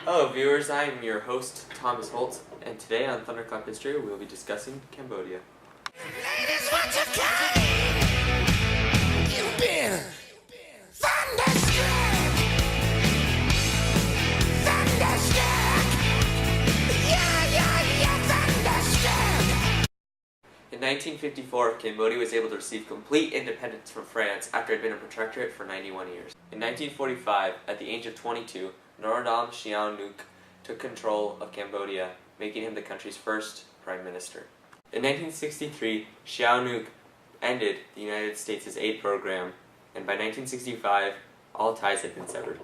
Hello viewers, I am your host, Thomas Holt, and today on Thunderclap History we will be discussing Cambodia. Ladies, what you got? You've been thunderstruck. Thunderstruck. Yeah, thunderstruck. In 1954, Cambodia was able to receive complete independence from France after it had been a protectorate for 91 years. In 1945, at the age of 22, Norodom Sihanouk took control of Cambodia, making him the country's first prime minister. In 1963, Sihanouk ended the United States' aid program, and by 1965, all ties had been severed.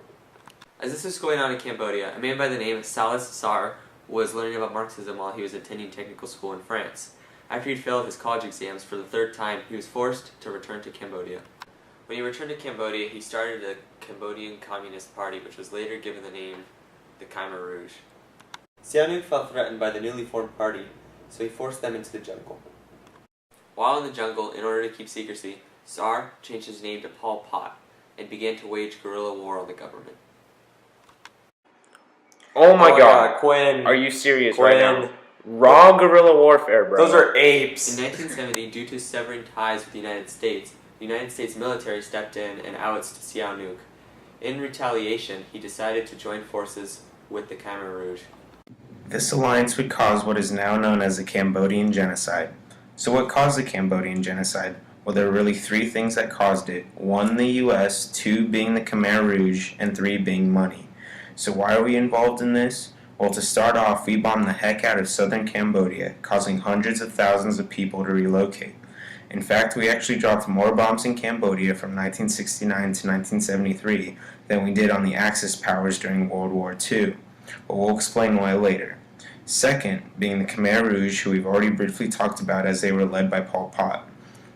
As this was going on in Cambodia, a man by the name of Salas Sar was learning about Marxism while he was attending technical school in France. After he'd failed his college exams for the third time, he was forced to return to Cambodia. When he returned to Cambodia, he started the Cambodian Communist Party, which was later given the name the Khmer Rouge. Sihanouk felt threatened by the newly formed party, so he forced them into the jungle. While in the jungle, in order to keep secrecy, Sar changed his name to Pol Pot and began to wage guerrilla war on the government. Oh my god, Quinn. Are you serious Quinn. right now? Raw guerrilla warfare, bro. Those are apes! In 1970, due to severing ties with the United States military stepped in and ousted Sihanouk. In retaliation, he decided to join forces with the Khmer Rouge. This alliance would cause what is now known as the Cambodian Genocide. So what caused the Cambodian Genocide? Well, there were really three things that caused it. One, the US, two being the Khmer Rouge, and three being money. So why are we involved in this? Well, to start off, we bombed the heck out of southern Cambodia, causing hundreds of thousands of people to relocate. In fact, we actually dropped more bombs in Cambodia from 1969 to 1973 than we did on the Axis powers during World War II. But we'll explain why later. Second, being the Khmer Rouge, who we've already briefly talked about as they were led by Pol Pot.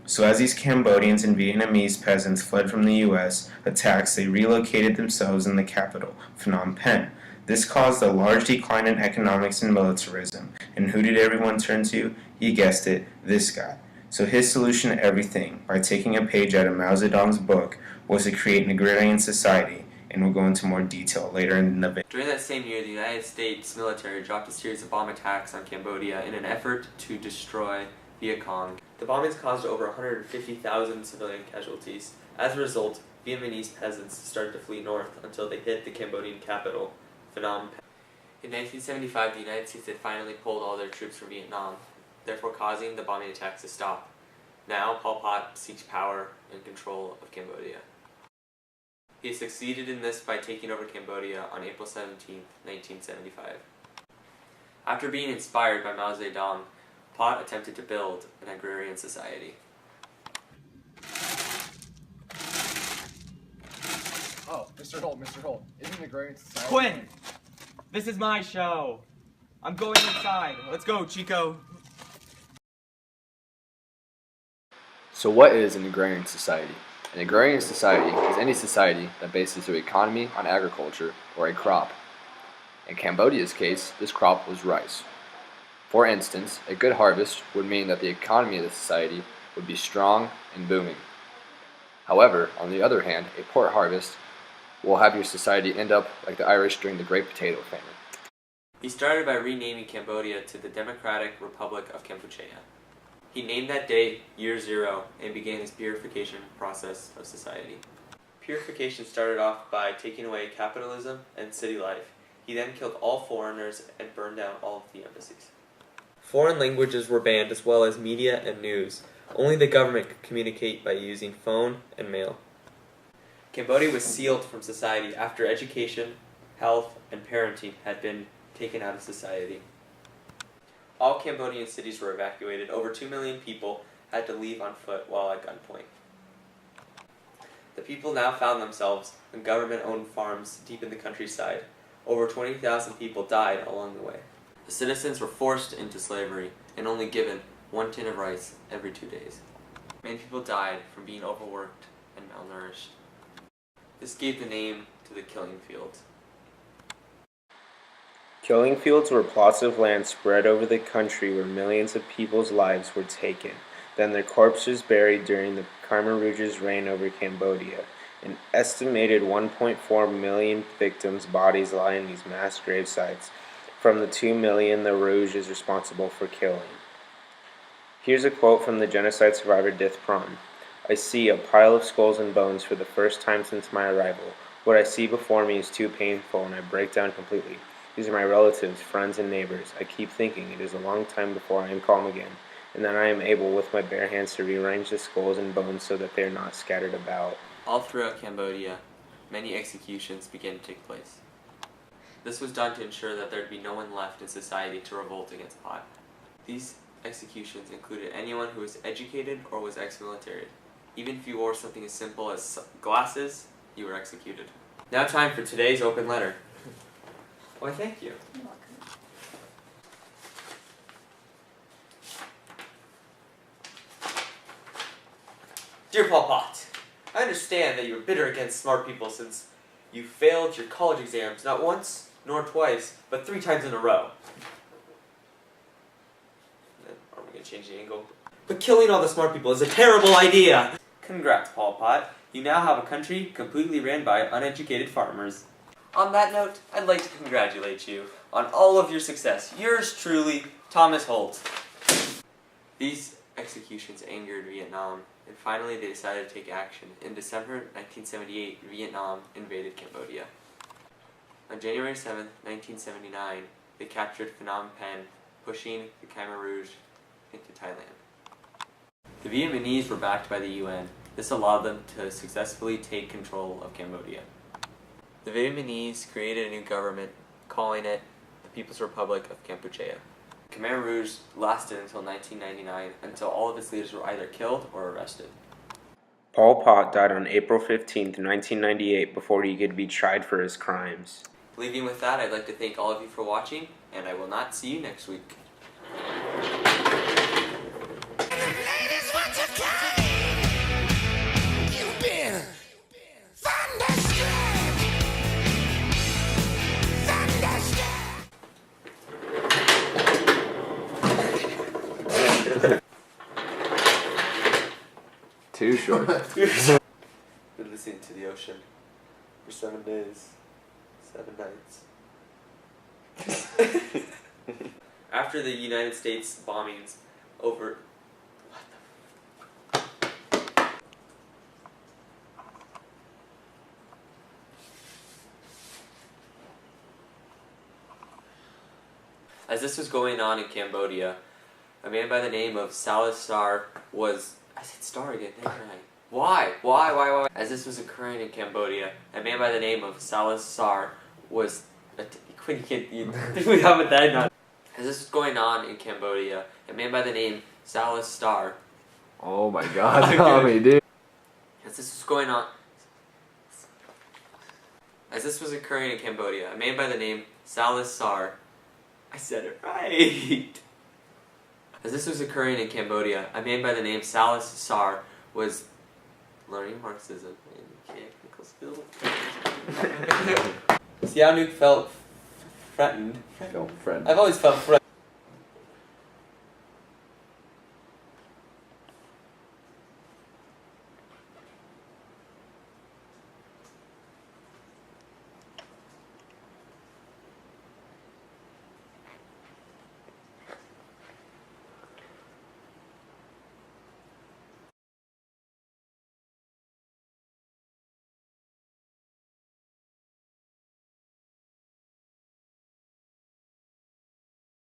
So as these Cambodians and Vietnamese peasants fled from the U.S. attacks, they relocated themselves in the capital, Phnom Penh. This caused a large decline in economics and militarism. And who did everyone turn to? You guessed it, this guy. So his solution to everything, by taking a page out of Mao Zedong's book, was to create an agrarian society, and we'll go into more detail later in the video. During that same year, the United States military dropped a series of bomb attacks on Cambodia in an effort to destroy Viet Cong. The bombings caused over 150,000 civilian casualties. As a result, Vietnamese peasants started to flee north until they hit the Cambodian capital, Phnom Penh. In 1975, the United States had finally pulled all their troops from Vietnam, therefore causing the bombing attacks to stop. Now, Pol Pot seeks power and control of Cambodia. He succeeded in this by taking over Cambodia on April 17, 1975. After being inspired by Mao Zedong, Pot attempted to build an agrarian society. Oh, Mr. Holt, isn't the great society? Quinn! This is my show. I'm going inside. Let's go, Chico. So what is an agrarian society? An agrarian society is any society that bases their economy on agriculture or a crop. In Cambodia's case, this crop was rice. For instance, a good harvest would mean that the economy of the society would be strong and booming. However, on the other hand, a poor harvest will have your society end up like the Irish during the Great Potato Famine. He started by renaming Cambodia to the Democratic Republic of Kampuchea. He named that day Year Zero and began his purification process of society. Purification started off by taking away capitalism and city life. He then killed all foreigners and burned down all of the embassies. Foreign languages were banned as well as media and news. Only the government could communicate by using phone and mail. Cambodia was sealed from society after education, health, and parenting had been taken out of society. All Cambodian cities were evacuated. Over 2 million people had to leave on foot while at gunpoint. The people now found themselves on government-owned farms deep in the countryside. Over 20,000 people died along the way. The citizens were forced into slavery and only given 1 tin of rice every 2 days. Many people died from being overworked and malnourished. This gave the name to the killing fields. Killing fields were plots of land spread over the country where millions of people's lives were taken, then their corpses buried during the Khmer Rouge's reign over Cambodia. An estimated 1.4 million victims' bodies lie in these mass grave sites, from the 2 million the Rouge is responsible for killing. Here's a quote from the genocide survivor Dith Pran. I see a pile of skulls and bones for the first time since my arrival. What I see before me is too painful and I break down completely. These are my relatives, friends, and neighbors. I keep thinking it is a long time before I am calm again, and then I am able with my bare hands to rearrange the skulls and bones so that they are not scattered about. All throughout Cambodia, many executions began to take place. This was done to ensure that there would be no one left in society to revolt against Pot. These executions included anyone who was educated or was ex-military. Even if you wore something as simple as glasses, you were executed. Now time for today's open letter. Why, thank you. You're welcome. Dear Pol Pot, I understand that you are bitter against smart people since you failed your college exams not once, nor twice, but 3 times in a row. Are we going to change the angle? But killing all the smart people is a terrible idea! Congrats, Pol Pot. You now have a country completely ran by uneducated farmers. On that note, I'd like to congratulate you on all of your success. Yours truly, Thomas Holt. These executions angered Vietnam, and finally they decided to take action. In December 1978, Vietnam invaded Cambodia. On January 7, 1979, they captured Phnom Penh, pushing the Khmer Rouge into Thailand. The Vietnamese were backed by the UN. This allowed them to successfully take control of Cambodia. The Vietnamese created a new government, calling it the People's Republic of Kampuchea. Khmer Rouge lasted until 1999, until all of its leaders were either killed or arrested. Pol Pot died on April 15, 1998, before he could be tried for his crimes. Leaving with that, I'd like to thank all of you for watching, and I will not see you next week. Ladies, what you kind? You've been thunderstruck. Thunderstruck. Too short. Been listening to the ocean for 7 days, 7 nights. After the United States bombings over... As this was going on in Cambodia, a man by the name of Salas Star was... I said star again, didn't I? Why? As this was occurring in Cambodia, a man by the name of Salas Sar was... As this was going on in Cambodia, a man by the name Salas Star... Oh my god, Tommy, dude. As this was going on... As this was occurring in Cambodia, a man by the name Salas Sar... I said it right! As this was occurring in Cambodia, a man by the name Salas Sar was learning Marxism and technical skills. Sihanouk felt threatened. Felt friend. I've always felt threatened.